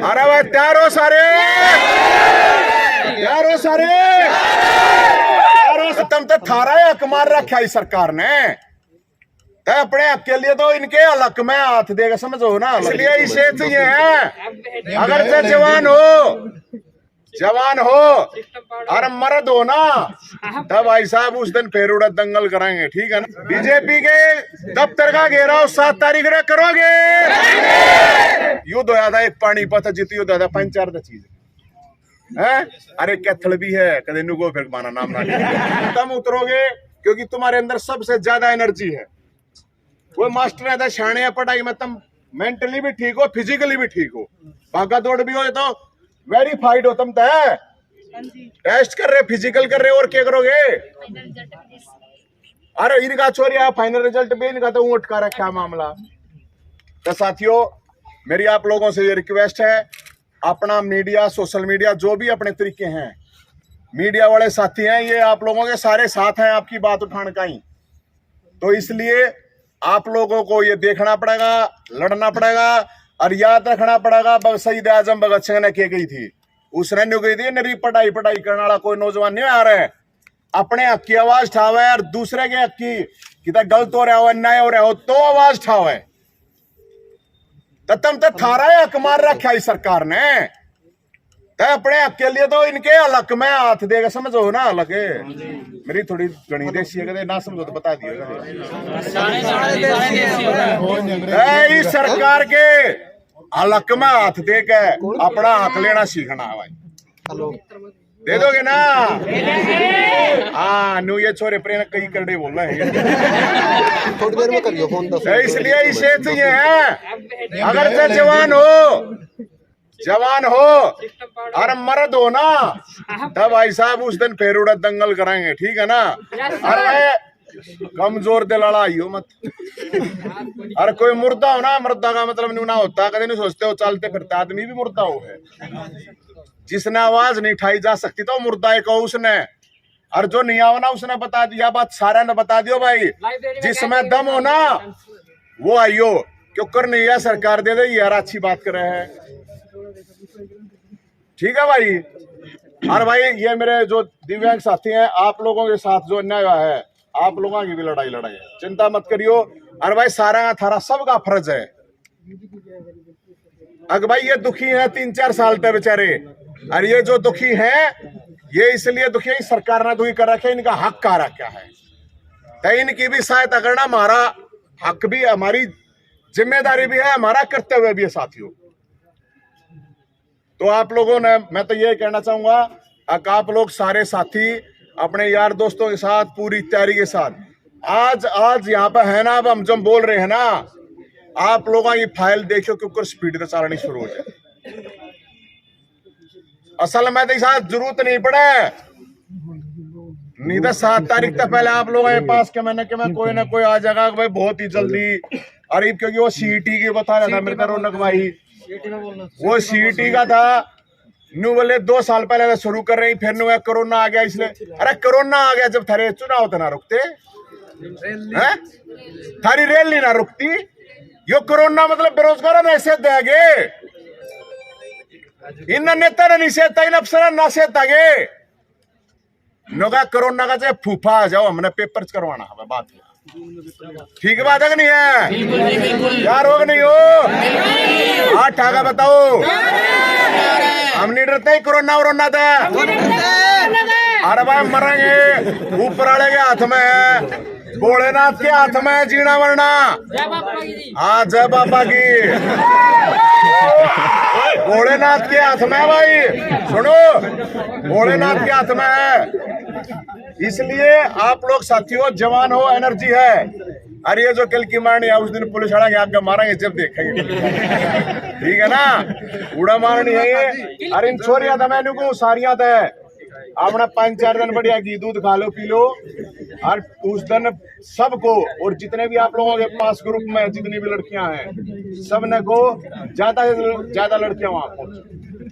अरे भाई तैयार हो सारे, तैयार हो सारे, तैयार हो। तुम तो थारा हक मार रखा है सरकार ने, तो अपने हक के लिए तो इनके हक में हाथ देगा, समझो ना। इसलिए इसे चाहिए है, अगर से जवान हो और मर्द हो ना, तब भाई साहब उस दिन फिर उड़ा दंगल कराएंगे, ठीक है ना। बीजेपी के दफ्तर का घेराव 7 तारीख को करोगे। युद्ध होया था एक पानीपत जीत युद्ध था, पंचार चीज है। अरे कैथल भी है, कदे नुगो फिर माना नाम ना तुम उतरोगे, क्योंकि तुम्हारे अंदर सबसे ज्यादा एनर्जी है। वो मास्टर है शाणे पढ़ाई में, तुम मेंटली भी ठीक हो, फिजिकली भी ठीक हो, भागा दौड़ भी हो तो वेरीफाइड हो तुम। टेस्ट कर रहे, फिजिकल कर रहे, और क्या करोगे। अरे इनका छोरिया फाइनल रिजल्ट भी इनका तो उठ का रखा मामला। तो साथियों मेरी आप लोगों से ये रिक्वेस्ट है, अपना मीडिया, सोशल मीडिया जो भी अपने तरीके हैं, मीडिया वाले साथी हैं, ये आप लोगों के सारे साथ हैं आपकी बात उठाने का ही। तो इसलिए आप लोगों को ये देखना पड़ेगा, लड़ना पड़ेगा और याद रखना पड़ेगा। शहीद आजम भगत सिंह ने क्या कही थी, उसने न्यू कही थी, नरी पढ़ाई करने वाला कोई नौजवान नहीं आ रहा है, अपने हक की आवाज उठावे और दूसरे के हक की कितना गलत हो रहा हो, अन्याय हो रहा हो तो आवाज उठावे। तुम तो थारा हक मार रखा है सरकार ने, तो अपने हक के लिए तो इनके हक में हाथ देगा, समझो ना। हलक मेरी थोड़ी गणी देसी है, कदे ना समझो तो बता दियो। इस सरकार के हलक में हाथ दे के अपना हक लेना सीखना है भाई। दे दोगे ना? हाँ न्यू ये छोरे प्रेम कई करड़े बोल रहे हैं, थोड़ी देर में करियो फोन। इसलिए इसे चाहिए है, अगर से जवान हो और मर्द हो ना, तब भाई साहब उस दिन फिर उड़ा दंगल कराएंगे, ठीक है ना। अरे कमजोर दिल लड़ाई हो मत। अरे कोई मुर्दा हो ना, मुर्दा का मतलब नहीं ना होता, कभी नहीं सोचते हो चलते फिरते आदमी भी मुर्दा हो है। जिसने आवाज नहीं उठाई जा सकती तो मुर्दा एक उसने, और जो नहीं आवा ना उसने बता दिया, बात सारा ने बता दियो भाई। जिसमें दम हो ना वो आइयो, क्यों कर नहीं है सरकार दे दे यार, अच्छी बात कर रहे हैं, ठीक है भाई। और भाई ये मेरे जो दिव्यांग साथी हैं, आप लोगों के साथ जो अन्याय हुआ है, आप लोगों की भी लड़ाई है, चिंता मत करियो। और भाई सारा थारा सबका फर्ज है। अगर भाई ये दुखी है 3-4 साल तक बेचारे, और ये जो दुखी हैं ये इसलिए दुखी है, सरकार ने दुखी कर रखा है, इनका हक का रखा है, तो इनकी भी सहायता करना हमारा हक भी, हमारी जिम्मेदारी भी है, हमारा कर्तव्य भी है साथियों। तो आप लोगों ने, मैं तो ये कहना चाहूंगा, आप लोग सारे साथी अपने यार दोस्तों के साथ पूरी तैयारी के साथ आज यहाँ पे है ना, अब हम जब बोल रहे हैं ना, आप लोगों की फाइल देखो क्योंकि स्पीड से चलानी शुरू हो जाए। असल में तो साथ जरूरत नहीं पड़े, नहीं तो 7 तारीख तक पहले आप लोगों के पास के मैंने कि मैं कोई ना कोई आ जाएगा भाई बहुत ही जल्दी। अरे क्योंकि वो सीईटी की बता रहा था मेरे को रौनक भाई, वो सीईटी का था न्यू बोले 2 साल पहले शुरू कर रही, फिर न्यू कोरोना आ गया इसलिए। अरे कोरोना आ गया जब थारे चुनाव तो ना रुकते हैं, थारी रैली ना रुकती। यो कोरोना मतलब बेरोजगार ऐसे देंगे, इन नेता ने निषेधता, इन अफसर ना सेतागे नोगा कोरोना का चाहे फूफा आ जाओ, हमने पेपर करवाना है बात, ठीक है बात है कि नहीं है यार, रोग नहीं हो हाँ ठाका बताओ, हम नहीं डरते कोरोना वरोना था। अरे भाई मरेंगे, ऊपर वाले के हाथ में है, भोलेनाथ के हाथ में जीना मरना। हाँ जय बाबा की, भोलेनाथ के हाथ में है भाई, सुनो भोलेनाथ के हाथ में है। इसलिए आप लोग साथियों जवान हो, एनर्जी है। अरे ये जो कल की मारनी है उस दिन पुलिस वाला आगे मारेंगे जब देखेंगे, ठीक है ना, उड़ा मारनी है ये। अरे इन छोरिया था मैंने को सारिया था, अपना 5-4 दिन बढ़िया घी दूध खा लो पी लो, और उस दिन सबको, और जितने भी आप लोगों के पास ग्रुप में जितनी भी लड़कियां हैं, सबने को ज्यादा से ज्यादा लड़कियां वहां पहुंच,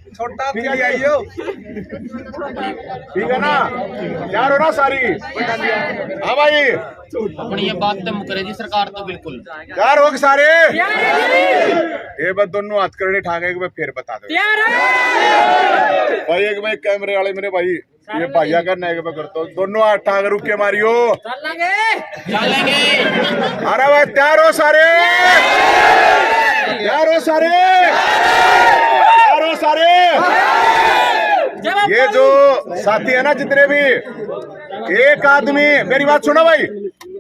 छोटा ठीक है आइयो, ठीक है ना, तैयार हो ना सारी? हाँ भाई, अपनी ये बात तो मुकरे जी सरकार तो बिल्कुल तैयार हो गए सारे? ये बस दोनों हाथ करने ठाके मैं फिर बता दो भाई। एक भाई कैमरे वाले मेरे भाई ये भैया का नैग पे करता हूँ, दोनों हाथ ठाक रुक के मारियो। चलेंगे। अरे भाई तैयार हो सारे? तैयार हो सारे? तैयार हो सारे? ये जो साथी है ना जितने भी, एक आदमी मेरी बात सुनो भाई,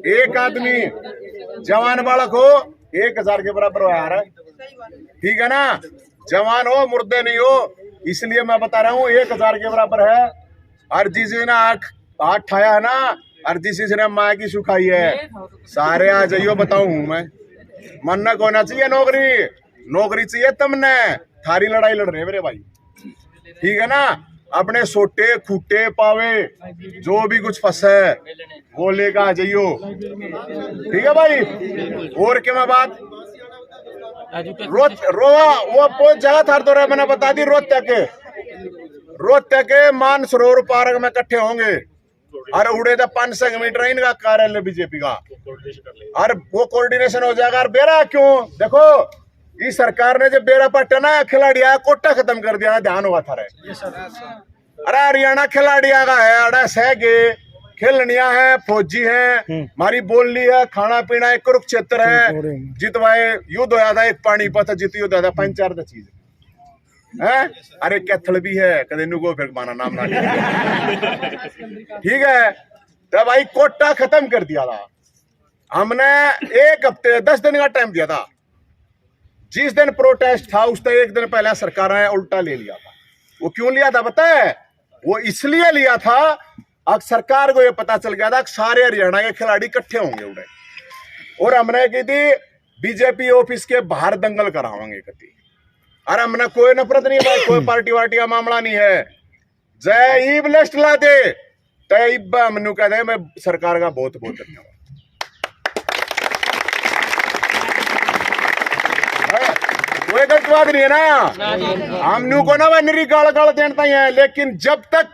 एक आदमी जवान बालक हो 1000 के बराबर हो यार, ठीक है ना? जवान हो मुर्दे नहीं हो, इसलिए मैं बता रहा हूँ 1000 के बराबर है। और जिसे ना आठ ठाया है ना, और जिसे माँ की सुखाई है, सारे आ जाइयो बताऊं मैं। मन्ना को होना चाहिए नौकरी, नौकरी चाहिए तुमने, थारी लड़ाई लड़ रहे मेरे भाई, ठीक है ना? अपने सोटे खूटे पावे जो भी कुछ फंसा है वो लेकर आ जाइयो, ठीक है भाई? और क्या मैं बात रोवा वो बहुत जगह था तो मैंने बता दी, रोहतक के मानसरोवर पार्क में इकट्ठे होंगे और उड़े तो 500 मीटर इनका कार्यालय बीजेपी का, और वो कोऑर्डिनेशन हो जाएगा। और बेरा क्यों देखो, इस सरकार ने जब बेरा पट्टा ना खिलाड़ी आया कोटा खत्म कर दिया, ध्यान हुआ था। अरे हरियाणा खिलाड़िया का है, अड़ा सहगे खेलनिया है, फौजी है, हमारी बोली है, खाना पीना एक कुरुक्षेत्र है, जितवाए युद्ध होया था, एक पानीपत जीती युद्ध था, 5-4 चीज है। अरे कैथल भी है, कदे नुगो फिर माना नाम ना ठीक है। तो भाई कोटा खत्म कर दिया था हमने, 1 हफ्ते 10 दिन का टाइम दिया था। जिस दिन प्रोटेस्ट था उससे 1 दिन पहले सरकार ने उल्टा ले लिया था। वो क्यों लिया था पता है? वो इसलिए लिया था, अब सरकार को ये पता चल गया था कि सारे हरियाणा के खिलाड़ी इकट्ठे होंगे उड़े, और हमने की थी बीजेपी ऑफिस के बाहर दंगल करावांगे कति। अरे हमने कोई नफरत नहीं भाई, कोई पार्टी वार्टी का मामला नहीं है। जय ईब लिस्ट ला दे तय इब्बा मनु कह दे, मैं सरकार का बहुत बहुत धन्यवाद। कोई गलत बात नहीं है ना, हम को ना नरी गाल गाल देता ही है, लेकिन जब तक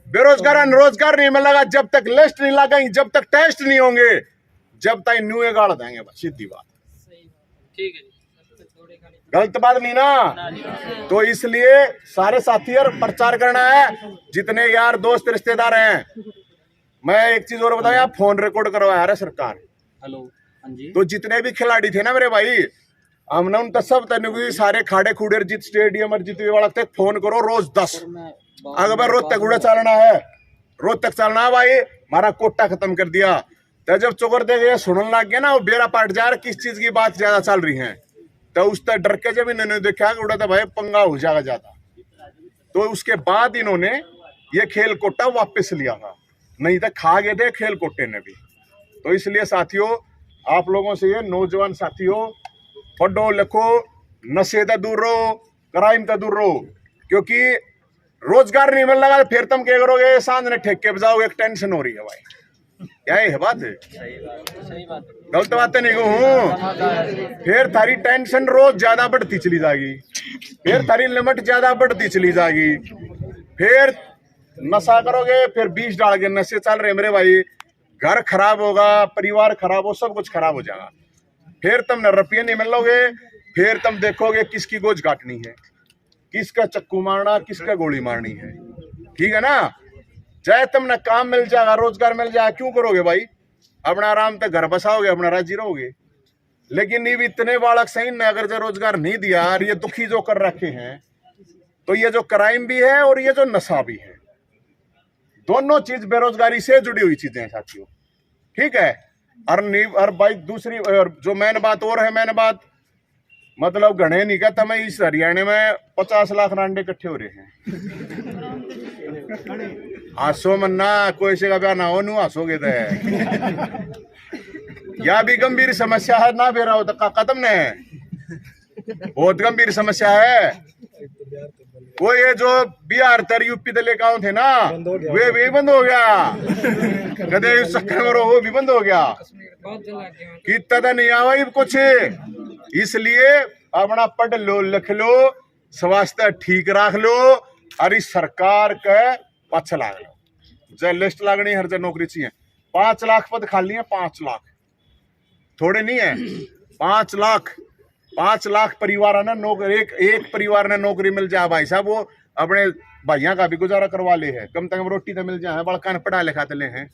बेरोजगार रोजगार नहीं मिलेगा, जब तक लिस्ट नहीं लगाएंगे, जब तक टेस्ट नहीं होंगे, जब तक न्यू गाड़ देंगे, सीधी बात। ठीक है, गलत बात नहीं ना। तो इसलिए सारे साथी और प्रचार करना है, जितने यार दोस्त रिश्तेदार हैं। मैं एक चीज और बताऊं, आप फोन रिकॉर्ड करवाया है सरकार। हेलो, हाँ जी। तो जितने भी खिलाड़ी थे ना मेरे भाई, हमने उन तक सब तक सारे खाड़े खूड़े जीत स्टेडियम और जीत वाला तक फोन करो रोज 10। अगर भाई रोहतक उड़े चलना है, रोहतक चलना है भाई, हमारा कोटा खत्म कर दिया। तो जब चोकर देखे सुनने लग गया ना, वो बेरा पाट जा रहा, किस चीज की बात ज्यादा चल रही है, तो उस तक डर के जब इन्होंने देखा कि उड़ा था भाई पंगा हो जाएगा ज्यादा, तो उसके बाद इन्होंने ये खेल कोटा वापस लिया था, नहीं तो खा गए थे खेल कोटे ने भी। तो इसलिए साथियों, आप लोगों से ये नौजवान साथियों, पढ़ो लिखो, नशे तो दूर रहो, क्राइम तो दूर रहो, क्योंकि रोजगार नहीं मिल रहा फिर तुम क्या करोगे? सांझ ने ठेके बजाओगे, एक टेंशन हो रही है भाई। क्या है बात है? गलत बात नहीं कहूँ, फिर थारी टेंशन रोज ज्यादा बढ़ती चली जाएगी, फिर थारी लिमिट ज्यादा बढ़ती चली जाएगी, फिर नशा करोगे, फिर 20 डाल के नशे चल रहे मेरे भाई, घर खराब होगा, परिवार खराब हो, सब कुछ खराब हो जाएगा। फिर तुम रुपये नहीं मिलोगे, फिर तुम देखोगे किसकी गोज काटनी है, किसका चक्कू मारना, किसका गोली मारनी है, ठीक है ना? चाहे तुमने काम मिल जाएगा, रोजगार मिल जाएगा, क्यों करोगे भाई? अपना आराम से घर बसाओगे, अपना राजी रहोगे। लेकिन ये इतने बालक सही ने अगर जो रोजगार नहीं दिया और ये दुखी जो कर रखे हैं, तो ये जो क्राइम भी है और ये जो नशा भी है, दोनों चीज बेरोजगारी से जुड़ी हुई चीजें हैं साथियों, ठीक है? और भाई दूसरी जो मेन बात और है, मेन बात मतलब गणे नहीं कहता मैं, इस हरियाणा में 50 लाख रांडे इकट्ठे हो रहे हैं। हंसो मन्ना, कोई से का ब्याह ना हो, नू हंसोगे तो या भी गंभीर समस्या है ना, फिर हो तो खत्म ने, बहुत गंभीर समस्या है। वो ये जो बिहार तर यूपी दले गाँव थे ना, वे भी बंद हो गया, कदे चक्कर में वो भी बंद हो गया, कितना नहीं आवा कुछ। इसलिए अपना पढ़ लो, लिख लो, स्वास्थ्य ठीक रख लो और इस सरकार के पक्ष लाग लो। जय लिस्ट लागनी हर जगह नौकरी चाहिए। 5 लाख पद खाली है, 5 लाख थोड़े नहीं है। 5 लाख परिवार ने नौकरी, एक परिवार ने नौकरी मिल जाए भाई साहब, वो अपने भाइयों का भी गुजारा करवा ले है, कम से कम रोटी तो मिल जाए, बड़का ने पढ़ा लिखा ले हैं।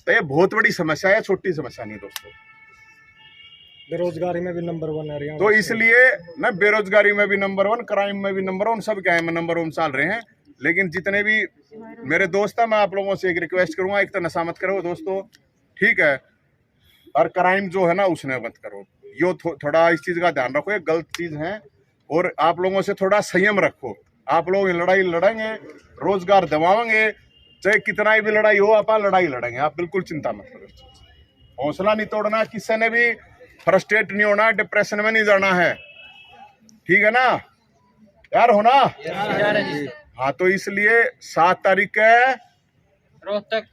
तो ये बहुत बड़ी समस्या है, छोटी समस्या नहीं दोस्तों। बेरोजगारी में भी नंबर 1 है हरियाणा। तो इसलिए ना बेरोजगारी में भी नंबर 1, क्राइम में भी नंबर 1, सब क्या है नंबर 1 चल रहे हैं। लेकिन जितने भी मेरे दोस्त हैं, मैं आप लोगों से एक रिक्वेस्ट करूंगा, एक तो नशा मत करो दोस्तों, ठीक है, और क्राइम जो है ना उसने मत करो। यो थोड़ा इस चीज का ध्यान रखो, ये गलत चीज है। और आप लोगों से थोड़ा संयम रखो। आप लोग लड़ाई लड़ेंगे, रोजगार दिवाएंगे, चाहे कितना भी लड़ाई हो, आप लड़ाई लड़ेंगे, आप बिल्कुल चिंता मत करो। हौसला नहीं तोड़ना, किसी ने भी फ्रस्ट्रेट नहीं होना, डिप्रेशन में नहीं जाना है, ठीक है ना यार, हो ना? हाँ, तो इसलिए 7 तारीख है, रोहतक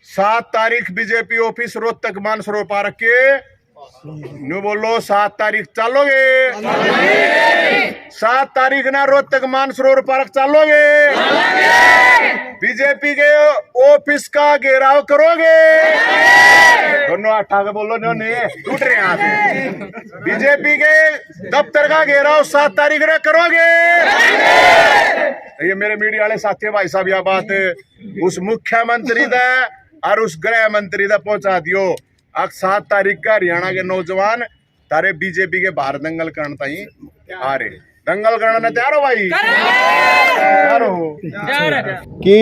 7 तारीख BJP office Rohtak Mansarovar park के, न्यू बोलो 7 तारीख चलोगे? 7 तारीख ना रोहतक मानसरोवर पार्क चलोगे? बीजेपी के ऑफिस का घेराव करोगे? दोनों अट्ठा के बोलो, नहीं टूट रहे हैं। बीजेपी के दफ्तर का घेराव 7 तारीख ने करोगे? ये मेरे मीडिया वाले साथी भाई साहब, यह बात उस मुख्यमंत्री दा और उस गृह मंत्री दा पहुंचा दियो। आज 7 तारीख का हरियाणा के नौजवान तारे बीजेपी के बाहर दंगल करने ताई आ रहे। दंगल करने तैयार हो भाई? तैयार हो? कि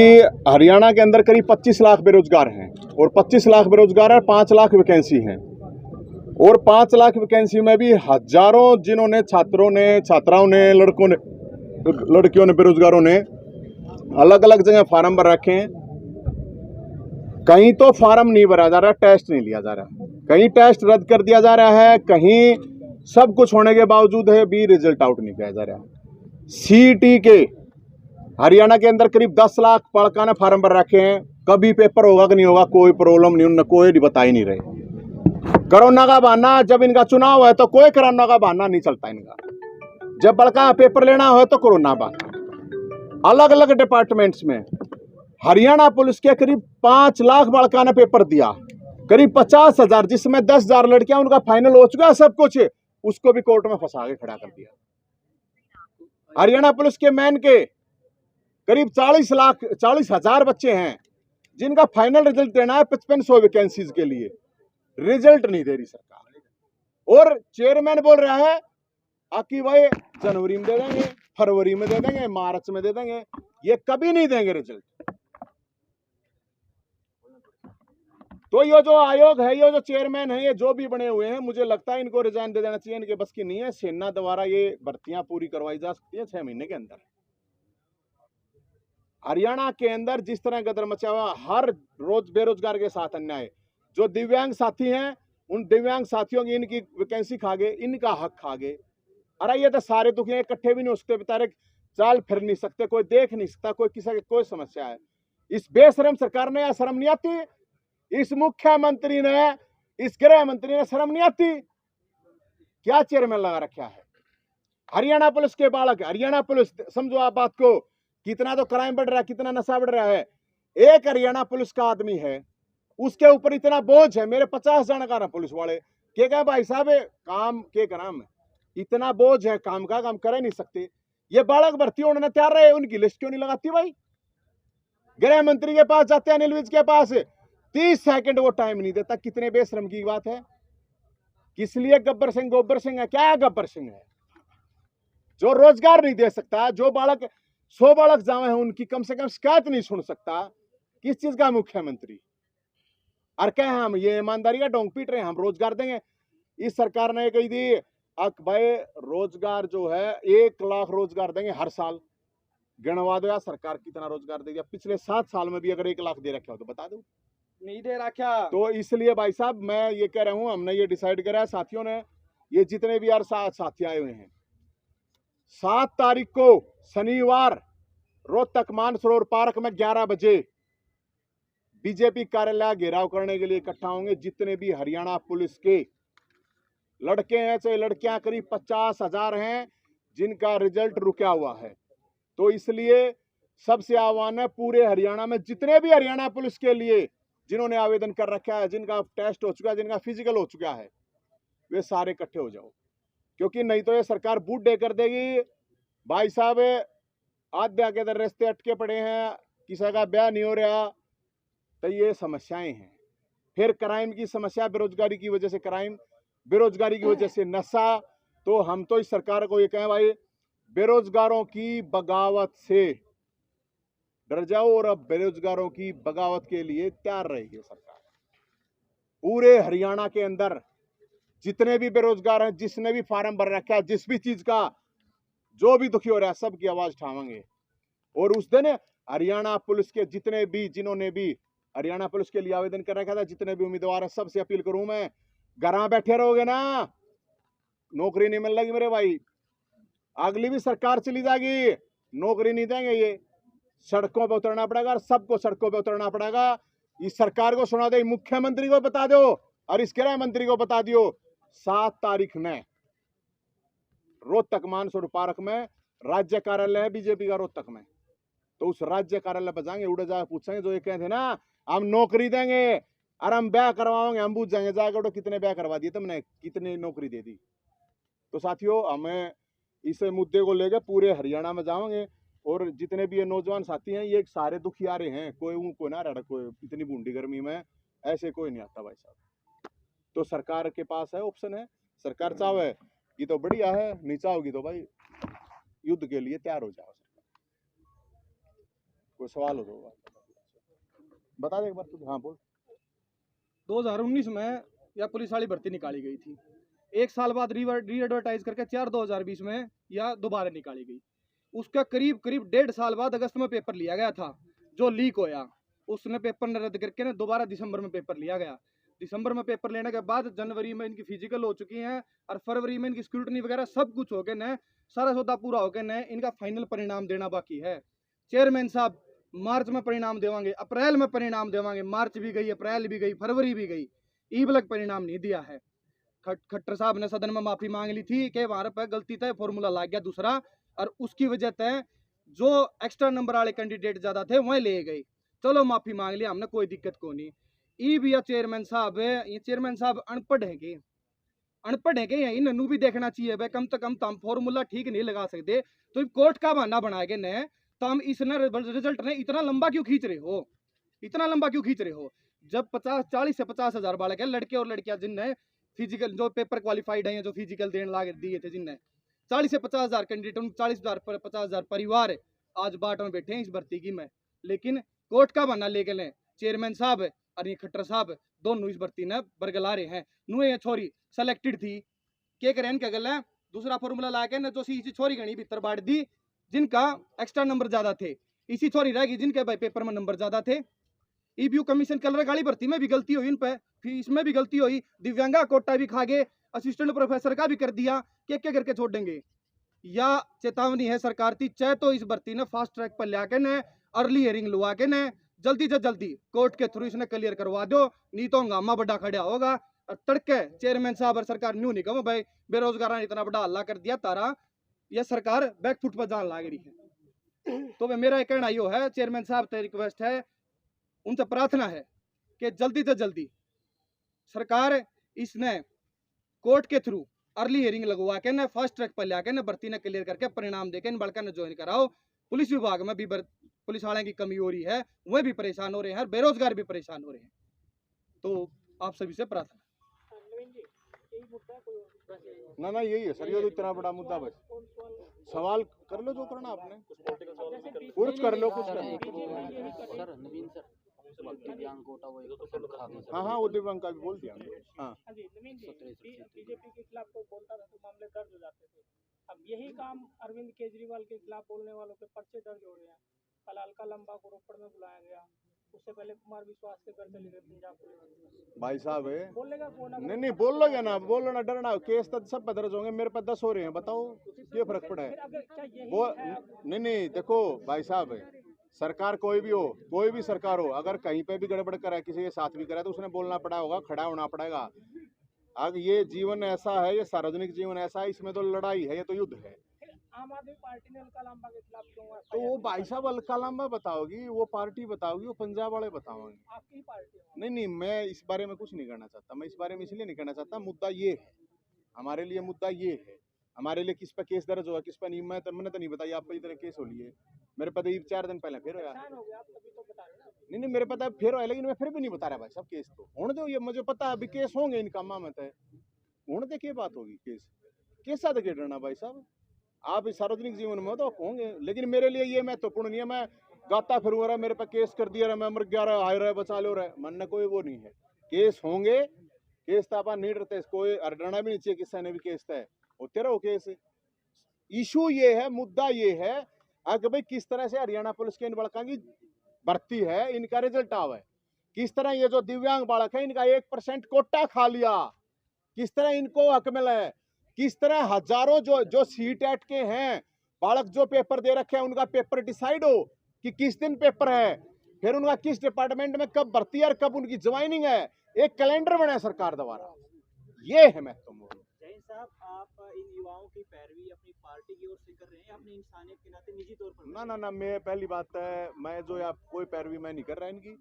हरियाणा के अंदर करीब 25 लाख बेरोजगार हैं, और 25 लाख बेरोजगार है, 5 लाख वैकेंसी हैं, और 5 लाख वैकेंसी में भी हजारों जिन्होंने छात्रों ने, छात्राओं ने, लड़कों ने, लड़कियों ने, बेरोजगारों ने अलग अलग जगह फार्म भर रखे हैं। कहीं तो फार्म नहीं भरा जा रहा, टेस्ट नहीं लिया जा रहा, कहीं टेस्ट रद्द कर दिया जा रहा है, कहीं सब कुछ होने के बावजूद है भी रिजल्ट आउट नहीं किया जा रहा। सीईटी के हरियाणा के अंदर करीब 10 लाख पड़का ने फार्म भर रखे हैं, कभी पेपर होगा कि नहीं होगा कोई प्रॉब्लम नहीं, उन्होंने कोई बता ही नहीं रहे। कोरोना का बहाना, जब इनका चुनाव है तो कोई कोरोना का बहाना नहीं चलता इनका, जब बड़का पेपर लेना हो तो कोरोना बहाना। अलग अलग डिपार्टमेंट्स में हरियाणा पुलिस के करीब 5 लाख बड़का ने पेपर दिया, करीब 50,000, जिसमें 10,000 लड़कियां, उनका फाइनल हो चुका है सब कुछ, उसको भी कोर्ट में फंसा के खड़ा कर दिया। हरियाणा पुलिस के मैन के करीब 40,000 बच्चे हैं जिनका फाइनल रिजल्ट देना है 5500 वैकेंसीज के लिए, रिजल्ट नहीं दे रही सरकार। और चेयरमैन बोल रहा है कि भाई जनवरी में दे देंगे, फरवरी में दे देंगे, मार्च में दे देंगे, ये कभी नहीं देंगे रिजल्ट। तो ये जो आयोग है, ये जो चेयरमैन है, ये जो भी बने हुए हैं, मुझे लगता है इनको रिजाइन दे देना चाहिए, इनके बस की नहीं है। सेना द्वारा ये भर्तियां पूरी करवाई जा सकती है 6 महीने के अंदर। हरियाणा के अंदर जिस तरह गदर मचा हुआ, हर रोज बेरोजगार के साथ अन्याय, जो दिव्यांग साथी हैं उन दिव्यांग साथियों की इनकी वैकेंसी खा गए, इनका हक खा गए। अरे ये तो सारे दुखी इकट्ठे भी नहीं हो सकते, बेचारे चाल फिर नहीं सकते, कोई देख नहीं सकता, कोई किसी की कोई समस्या है। इस बेशरम सरकार ने शर्म नहीं आती? इस मुख्यमंत्री ने, इस गृह मंत्री ने शर्म नहीं आती? क्या चेयरमैन लगा रखा है? हरियाणा पुलिस के बालक, हरियाणा पुलिस, समझो आप बात को, कितना तो क्राइम बढ़ रहा है, कितना नशा बढ़ रहा है। एक हरियाणा पुलिस का आदमी है, उसके ऊपर इतना बोझ है। मेरे 50 जानकार पुलिस वाले के कहे भाई साहब काम के कराम, इतना बोझ है, काम का काम कर नहीं सकते। ये बालक भर्ती होने तैयार रहे, उनकी लिस्ट क्यों नहीं लगाती भाई? गृह मंत्री के पास जाते हैं, अनिल विज के पास, 30 सेकंड वो टाइम नहीं देता। कितने बेशरम की बात है। किस लिए गब्बर सिंह गोबर सिंह है? क्या है गब्बर सिंह है? जो रोजगार नहीं दे सकता, जो बालक 100 बालक जावे हैं उनकी कम से कम शिकायत नहीं सुन सकता, किस चीज का मुख्यमंत्री? और क्या हम ये ईमानदारी का डोंग पीट रहे हैं, हम रोजगार देंगे। इस सरकार ने कही थी भाई रोजगार जो है 1 लाख रोजगार देंगे हर साल। गिनवा दो यार सरकार कितना रोजगार दे दिया पिछले 7 साल में भी। अगर 1 लाख दे रखा हो तो बता दो। नहीं दे रखा। तो इसलिए भाई साहब मैं ये कह रहा हूं, हमने ये डिसाइड करा है साथियों ने, ये जितने भी यार साथी आए हुए हैं, 7 तारीख को शनिवार रोहतक मानसरोवर पार्क में 11 बजे बीजेपी कार्यालय घेराव करने के लिए इकट्ठा होंगे। जितने भी हरियाणा पुलिस के लड़के हैं चाहे लड़कियां, करीब 50,000 हैं, जिनका रिजल्ट रुका हुआ है। तो इसलिए सबसे आह्वान है पूरे हरियाणा में जितने भी हरियाणा पुलिस के लिए जिन्होंने आवेदन कर रखा है, जिनका टेस्ट हो चुका है, जिनका फिजिकल हो चुका है, वे सारे इकट्ठे हो जाओ, क्योंकि नहीं तो ये सरकार बूट डे कर देगी। भाई साहब आध्या के इधर रास्ते अटके पड़े हैं, किसी का ब्याह नहीं हो रहा, तो ये समस्याएं हैं। फिर क्राइम की समस्या, बेरोजगारी की वजह से क्राइम, बेरोजगारी की वजह से नशा। तो हम तो इस सरकार को ये कहें भाई, बेरोजगारों की बगावत से डर जाओ और अब बेरोजगारों की बगावत के लिए तैयार रहेगी सरकार। पूरे हरियाणा के अंदर जितने भी बेरोजगार हैं, जिसने भी फार्म भर रखा है, जिस भी चीज का जो भी दुखी हो रहा है, सबकी आवाज उठावेंगे। और उस दिन हरियाणा पुलिस के जितने भी, जिन्होंने भी हरियाणा पुलिस के लिए आवेदन कर रखा था, जितने भी उम्मीदवार हैं, सबसे अपील करूं मैं, घर बैठे रहोगे ना, नौकरी नहीं मिल रही मेरे भाई, अगली भी सरकार चली जाएगी, नौकरी नहीं देंगे। ये सड़कों पे उतरना पड़ेगा और सबको सड़कों पे उतरना पड़ेगा। इस सरकार को सुना दे, मुख्यमंत्री को बता दो और इस गृह मंत्री को बता दियो, 7 तारीख ने रोहतक मानसरोवर पार्क में राज्य कार्यालय है बीजेपी का रोहतक में, तो उस राज्य कार्यालय पर जाएंगे, उड़े जाकर पूछेंगे जो ये कहते थे ना हम नौकरी देंगे और हम ब्याह करवाओगे, हम पूछ जाएंगे जाकर तो कितने ब्याह करवा दिए तुमने, कितनी नौकरी दे दी। तो साथियों, हमें इस मुद्दे को लेकर पूरे हरियाणा में जाएंगे और जितने भी ये नौजवान साथी हैं, ये सारे दुखियारे हैं, कोई ना रहा, कोई इतनी बूंदी गर्मी में ऐसे कोई नहीं आता भाई साहब। तो सरकार के पास है, ऑप्शन है, सरकार चाहे ये तो बढ़िया है, नहीं चाहोगी तो भाई युद्ध के लिए तैयार हो जाओ। कोई सवाल हो तो बता दे एक बार तू। हाँ बोल। 2019 में या पुलिस वाली भर्ती निकाली गई थी, 1 साल बाद री एडवर्टाइज करके 4/2020 में या दोबारा निकाली गई। उसका करीब 1.5 साल बाद अगस्त में पेपर लिया गया था, जो लीक होया, उसने पेपर न रद्द करके ना दोबारा दिसंबर में पेपर लिया गया। दिसंबर में पेपर लेने के बाद जनवरी में इनकी फिजिकल हो चुकी हैं और फरवरी में इनकी स्क्रूटनी वगैरह सब कुछ हो गए न, सारा सौदा पूरा हो गया न, इनका फाइनल परिणाम देना बाकी है। चेयरमैन साहब मार्च में परिणाम देवांगे, अप्रैल में परिणाम देवांगे, मार्च भी गई, अप्रैल भी गई, फरवरी भी गई, ईबलक परिणाम नहीं दिया है। खट्टर साहब ने सदन में माफी मांग ली थी कि वहां पर गलती तय फॉर्मूला ला गया दूसरा, और उसकी वजह तय जो एक्स्ट्रा नंबर वाले कैंडिडेट ज्यादा थे वह ले गए। चलो माफी मांग लिया हमने, कोई दिक्कत को नहीं। ई भी चेयरमैन साहब, ये चेयरमैन साहब अनपढ़ है के, अनपढ़ है के, इन्होंने भी देखना चाहिए भाई, कम से कम तो हम फॉर्मूला ठीक नहीं लगा सकते, तो कोर्ट का बहाना बनाएंगे न, तो हम इसने रिजल्ट ने इतना लंबा क्यों खींच रहे हो, इतना लंबा क्यों खींच रहे हो? जब 40 से 50 हजार बालक है, लड़के और लड़कियां जिनने फिजिकल जो पेपर क्वालिफाइड है, जो फिजिकल देने लागे दिए थे, जिनने 40 से 50 हजार कैंडिडेट, 40,000 पर 50,000 परिवार आज बाट में बैठे हैं इस भर्ती की में, लेकिन कोर्ट का बहाना लेके लें चेयरमैन साहब और ये खट्टर साहब दोनों इस भर्ती ने बरगला रहे हैं। नुए ये छोरी सेलेक्टेड थी, के करें क्या गल है, दूसरा फॉर्मूला ला के न जो इसी छोरी गणी भीतर बांट दी, जिनका एक्स्ट्रा नंबर ज्यादा थे, इसी छोरी रहेगी जिनके भाई पेपर में नंबर ज्यादा थे। ईबीयू कमीशन कलर गाड़ी भर्ती में भी गलती हुई, इन पे फिर इसमें भी गलती हुई, दिव्यांगा कोटा भी खा गए, असिस्टेंट प्रोफेसर का भी कर दिया, क्या करके छोड़ देंगे। या चेतावनी है सरकार की, चाहे तो इस भर्ती ने फास्ट ट्रैक पर ला के न अर्ली हियरिंग लुआ के न जल्दी से जल्दी कोर्ट के थ्रू इसने क्लियर करवा दो, नहीं तो हंगामा बड़ा खड़ा होगा। और तड़के चेयरमैन साहब और सरकार न्यू नहीं कहो भाई बेरोजगार ने इतना बड़ा हल्ला कर दिया तारा, यह सरकार बैकफुट पर जान लाग रही है। तो वे मेरा कहना यो है, चेयरमैन साहब से रिक्वेस्ट है, उनसे प्रार्थना है कि जल्दी से जल्दी सरकार इसने कोर्ट के थ्रू अर्ली हियरिंग लगवा के न फास्ट ट्रैक पर ला के न भर्ती ने क्लियर करके परिणाम देके इन बड़का ने ज्वाइन कराओ। पुलिस विभाग में भी पुलिस वाले की कमी हो रही है, वह भी परेशान हो रहे हैं, बेरोजगार भी परेशान हो रहे हैं। तो आप सभी से प्रार्थना। ना यही है सर, ये तो इतना बड़ा मुद्दा, बस सवाल कर लो जो करना आपने, कुछ कर लो, कुछ कर लो। दिव्यांग कोटा वो हाँ वो दिव्यांग का भी बोल दिया। हाँ बीजेपी के खिलाफ कोई बोलता था तो मामले दर्ज हो जाते थे, अब यही काम अरविंद केजरीवाल के खिलाफ बोलने वालों के पर्चे दर्ज हो रहे हैं। कल अलका लंबा को रोपड़ में बुलाया गया, उससे पहले कुमार विश्वास के घर चली गई पंजाब पुलिस। भाई साहब है, बोलेगा कौन? नहीं बोल लोगे ना, बोलो ना, डरना, केस तो सब पे दर्ज होंगे, मेरे पे 10 हो रहे हैं, बताओ क्या फर्क पड़ा है? नहीं देखो भाई साहब, सरकार कोई भी हो, कोई भी सरकार हो, अगर कहीं पे भी गड़बड़ करा, किसी के साथ भी करा, तो उसने बोलना पड़ा होगा, खड़ा होना पड़ेगा। अब ये जीवन ऐसा है, ये सार्वजनिक जीवन ऐसा है, इसमें तो लड़ाई है, ये तो युद्ध है, आम आदमी पार्टी ने अलका लांबा के खिलाफ क्यों तो वो भाई साहब अलका लांबा बताओगी, वो पार्टी बताओगी, वो पंजाब वाले बताओगे। आपकी ही पार्टी है? नहीं नहीं, मैं इस बारे में कुछ नहीं करना चाहता। मैं इस बारे में इसलिए नहीं करना चाहता, मुद्दा ये है, हमारे लिए मुद्दा ये है, हमारे लिए किस पर केस दर्ज हुआ, किस पर नहीं। मैंने तो नहीं बताया, आप पर इतने केस हो लिए। मेरे पता 4 दिन पहले फिर होया। परेशान हो गया आप तभी तो बता रहे हैं ना। नहीं मेरे पता फिर होया, लेकिन मैं फिर भी नहीं बता रहा भाई साहब केस। तो होने दो, ये मुझे पता है अभी केस होंगे इनका मामत है, होने दे क्या बात होगी। केस साथ के डरना भाई साहब, आप इस सार्वजनिक जीवन में तो होंगे, लेकिन मेरे लिए ये महत्वपूर्ण नहीं है। मैं गाता फिरूँ रहा, मेरे पे केस कर दिया रहा, मैं मर गया रहा, हाय रहा, बचा लो रहा, मन कोई वो नहीं है। केस होंगे, केस तापा नहीं डरते, कोई डरना भी नहीं चाहिए, किसी ने भी केस तय होते रहो केस। इशू ये है, मुद्दा ये है कि भाई किस तरह से हरियाणा पुलिस के इन बड़का की भर्ती है, इनका रिजल्ट आवा है, किस तरह ये जो दिव्यांग बालक है इनका 1% कोटा खा लिया, किस तरह इनको हक मिला है, किस तरह हजारों जो सीट एट के हैं बालक जो पेपर दे रखे हैं उनका पेपर डिसाइड हो कि किस दिन पेपर है, फिर उनका किस डिपार्टमेंट में कब भर्ती है और कब उनकी ज्वाइनिंग है, एक कैलेंडर बना है सरकार द्वारा। ये है महत्वपूर्ण। जैन साहब, आप इन युवाओं की पैरवी अपनी पार्टी की ओर से कर रहे हैं, अपनी इंसानियत के नाते निजी तौर पर? ना, मैं पहली बात है, मैं जो आप कोई पैरवी मैं नहीं कर रहा इनकी,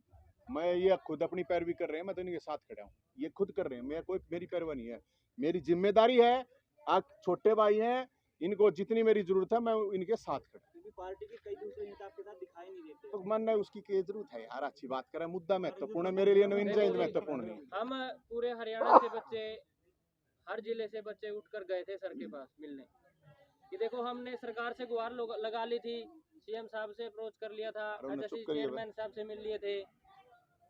मैं ये खुद अपनी पैरवी कर रहे हैं, मैं तो इनके साथ खड़ा हूँ, ये खुद कर रहे हैं, मैं कोई मेरी पैरवा नहीं है। मेरी जिम्मेदारी है, आप छोटे भाई हैं, इनको जितनी मेरी जरूरत है मैं इनके साथ खड़ा। क्योंकि पार्टी के कई दूसरे नेता आपके साथ दिखाई नहीं देते। तो मन है उसकी क्या जरूरत है यार, अच्छी बात करें, मुद्दा महत्वपूर्ण है मेरे लिए, नवीन जयंत महत्वपूर्ण नहीं। हम पूरे हरियाणा से बच्चे, हर जिले से बच्चे उठकर गए थे सर के पास मिलने कि देखो हमने सरकार से गुहार लगा ली थी, सीएम साहब से अप्रोच कर लिया था, चेयरमैन साहब से मिल लिए थे,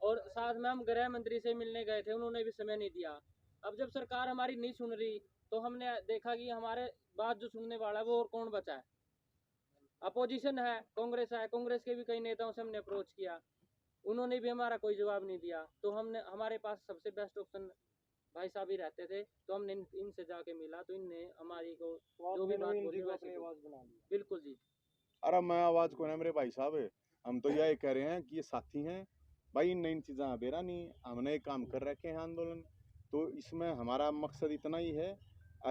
और साथ में हम गृह मंत्री से मिलने गए थे, उन्होंने भी समय नहीं दिया। अब जब सरकार हमारी नहीं सुन रही तो हमने देखा कि हमारे बात जो सुनने वाला है वो और कौन बचा है। अपोजिशन है, कांग्रेस है, कांग्रेस के भी कई नेताओं से हमने अप्रोच किया, उन्होंने भी हमारा कोई जवाब नहीं दिया। तो हमने, हमारे पास सबसे बेस्ट ऑप्शन भाई साहब ही रहते थे, तो हमने इनसे जाके मिला, तो इनने हमारी को जो भी बात बोली बिल्कुल जी। अरे मैं आवाज को ना मेरे भाई साहब, हम तो यही कह रहे हैं कि ये साथी हैं भाई, इन नई चीज़ें बेरा नहीं, हमने काम कर रखे हैं आंदोलन, तो इसमें हमारा मकसद इतना ही है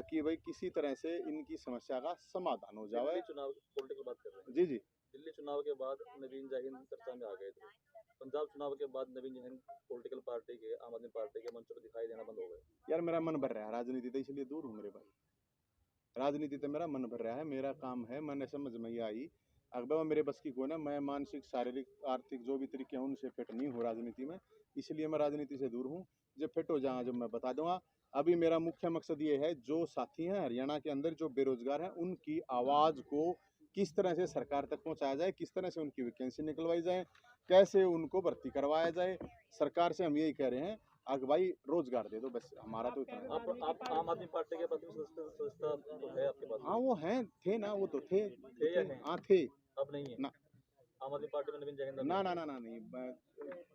कि भाई किसी तरह से इनकी समस्या का समाधान हो जाए। दिल्ली चुनाव पॉलिटिकल बात कर रहे हैं। जी जी, दिल्ली चुनाव के बाद नवीन जैन चर्चा में आ गए थे, पंजाब चुनाव के बाद नवीन जैन पॉलिटिकल पार्टी के, आम आदमी पार्टी के मंच पर दिखाई देना बंद हो गए। यार मेरा मन भर रहा है, राजनीति से इसलिए दूर हूँ मेरे भाई, राजनीति से मेरा मन भर रहा है, मेरा काम है, मैंने समझ में ही आई अकबर मेरे बस की कोई ना, मैं मानसिक शारीरिक आर्थिक जो भी तरीके हैं उनसे फिट नहीं हूँ राजनीति में, इसलिए मैं राजनीति से दूर हूँ। जब फिट हो जाऊँ जब मैं बता दूंगा। अभी मेरा मुख्य मकसद ये है, जो साथी हैं हरियाणा के अंदर जो बेरोजगार हैं उनकी आवाज़ को किस तरह से सरकार तक पहुंचाया जाए, किस तरह से उनकी वैकेंसी निकलवाई जाए, कैसे उनको भर्ती करवाया जाए। सरकार से हम यही कह रहे हैं कि भाई रोजगार दे दो, बस हमारा तो इतना है। आप आम आदमी पार्टी के प्रतिनिधि सदस्यता तो है आपके पास? हाँ वो हैं, थे ना, वो तो थे, या नहीं? हाँ थे। अब नहीं है ना, आम आदमी पार्टी में नवीन जैन? ना ना ना ना नहीं, मैं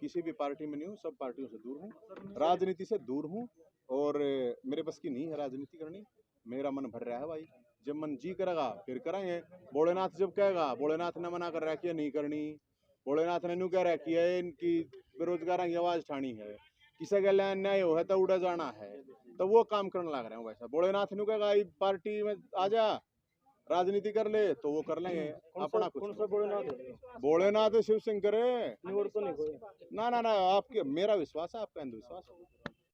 किसी भी पार्टी में नहीं हूँ, सब पार्टियों से दूर हूँ, राजनीति से दूर हूँ, और मेरे बस की नहीं है राजनीति करनी। मेरा मन भर रहा है भाई, जब मन जी करेगा फिर करेंगे। भोलेनाथ जब कहेगा, भोलेनाथ ने मना कर रहा है कि नहीं करनी, भोलेनाथ ने न्यू कह रहा है कि इनकी बेरोजगार की आवाज ठानी है, किसी का लैन न्याय हो है तो उड़ा जाना है, तो वो काम करने लग रहे हैं वैसा। भोलेनाथ न्यू कहेगा पार्टी में आ जा, राजनीति कर ले, तो वो कर लेंगे अपना कुछ। भोलेनाथ शिव शंकर है, ना ना ना, आपके मेरा विश्वास है, आपका अंधविश्वास है।